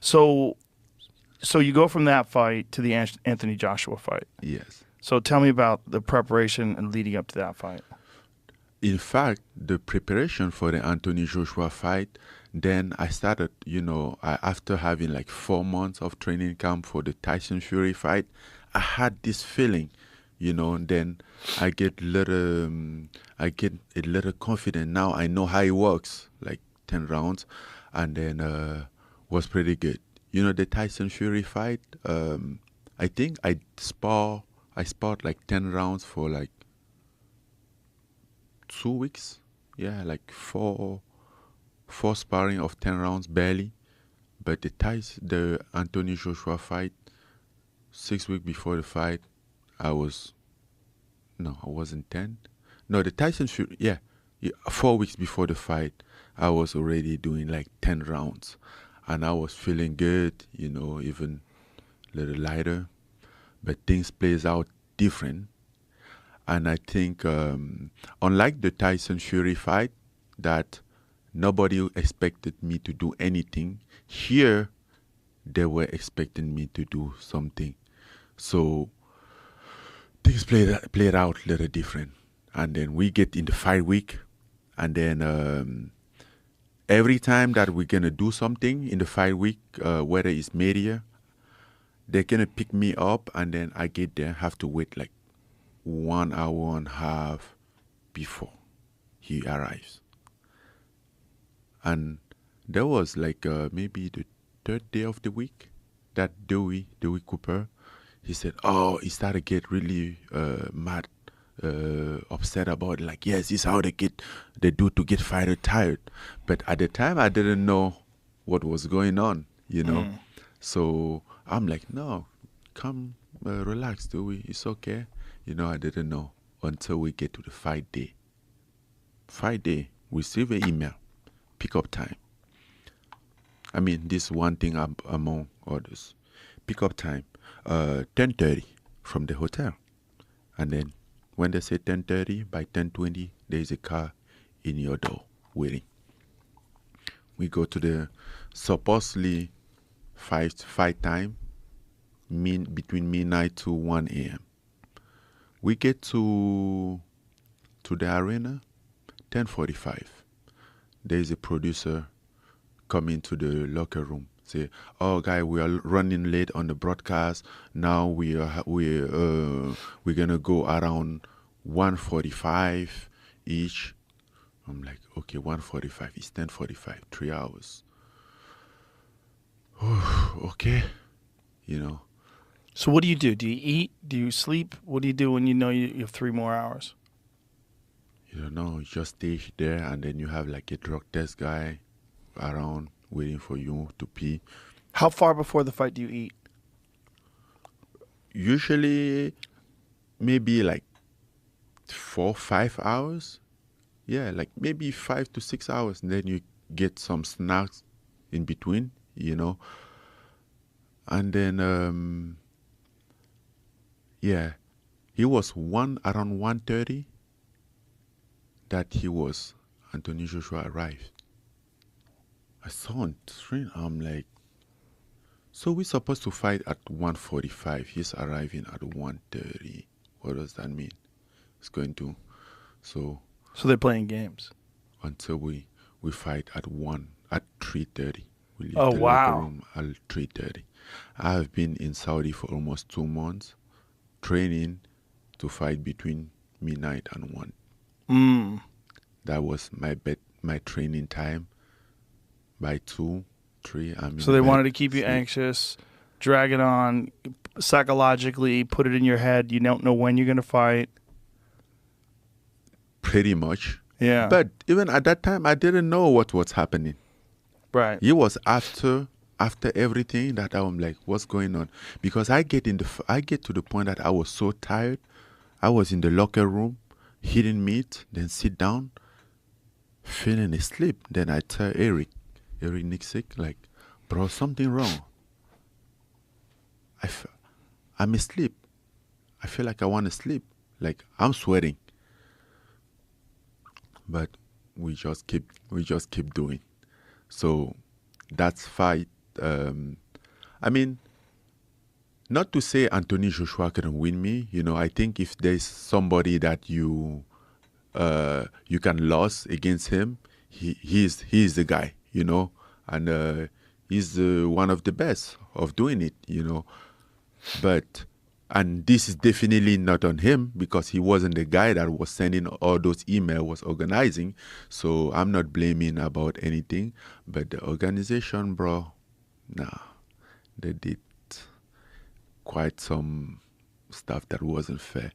So, so you go from that fight to the Anthony Joshua fight. Yes. So tell me about the preparation and leading up to that fight. In fact, the preparation for the Anthony Joshua fight, then I started, after having like 4 months of training camp for the Tyson Fury fight, I had this feeling, and then I get a little confident. Now I know how it works, like 10 rounds, and then was pretty good. The Tyson Fury fight, I think I sparred like 10 rounds for like 2 weeks. Yeah, like four sparring of 10 rounds barely. But the Anthony Joshua fight, 6 weeks before the fight, I was no, I wasn't 10. No, the Tyson Fury, yeah, 4 weeks before the fight, I was already doing like 10 rounds, and I was feeling good. Even a little lighter. But things plays out different. And I think, unlike the Tyson Fury fight, that nobody expected me to do anything, here they were expecting me to do something. So things played out a little different. And then we get in the fight week, and then every time that we're gonna do something in the fight week, whether it's media, they're gonna pick me up, and then I get there, have to wait like 1 hour and a half before he arrives. And there was like maybe the third day of the week that Dewey Cooper, he said, oh, he started to get really mad, upset about it. Like, yes, this is how they do to get fighter tired. But at the time, I didn't know what was going on. Mm. So I'm like, no, come, relax, Dewey, it's okay. I didn't know until we get to the fight day. Fight day, receive an email, pick up time. I mean, this one thing among others. Pick up time, 10:30 from the hotel. And then when they say 10:30, by 10:20, there's a car in your door waiting. We go to the supposedly fight time, between midnight to 1 a.m. We get to the arena, 10:45. There's a producer come into the locker room, say, "Oh, guy, we are running late on the broadcast. Now we're gonna go around 1:45 each." I'm like, okay, 1:45. It's 10:45, 3 hours. Okay, you know. So what do you do? Do you eat? Do you sleep? What do you do when you know you have 3 more hours? You don't know. You just stay there, and then you have like a drug test guy around waiting for you to pee. How far before the fight do you eat? Usually, maybe like 4, 5 hours. Yeah, like maybe 5 to 6 hours. And then you get some snacks in between. And then, yeah, he was around 1:30 that Anthony Joshua arrived. I saw on the screen, I'm like, so we're supposed to fight at 1:45. He's arriving at 1:30. What does that mean? It's going to, so So they're playing games. until we fight at 3:30. We leave Oh the locker wow. room at 3:30. I have been in Saudi for almost 2 months, training to fight between midnight and 1. Mm. That was my training time. By 2, 3, I'm So in they bed, wanted to keep you sleep. anxious, drag it on psychologically, put it in your head. You don't know when you're gonna fight. Pretty much. Yeah. But even at that time, I didn't know what was happening. Right. It was after everything that I'm like, what's going on? Because I get to the point that I was so tired. I was in the locker room, eating meat, then sit down, feeling asleep. Then I tell Eric Nixick, like, bro, something wrong. I'm asleep. I feel like I want to sleep. Like I'm sweating. But we just keep doing. So that fight, I mean, not to say Anthony Joshua couldn't win me. I think if there's somebody that you can lose against him, he's the guy. And he's one of the best of doing it. But and this is definitely not on him because he wasn't the guy that was sending all those emails, was organizing. So I'm not blaming about anything. But the organization, bro, nah, they did quite some stuff that wasn't fair.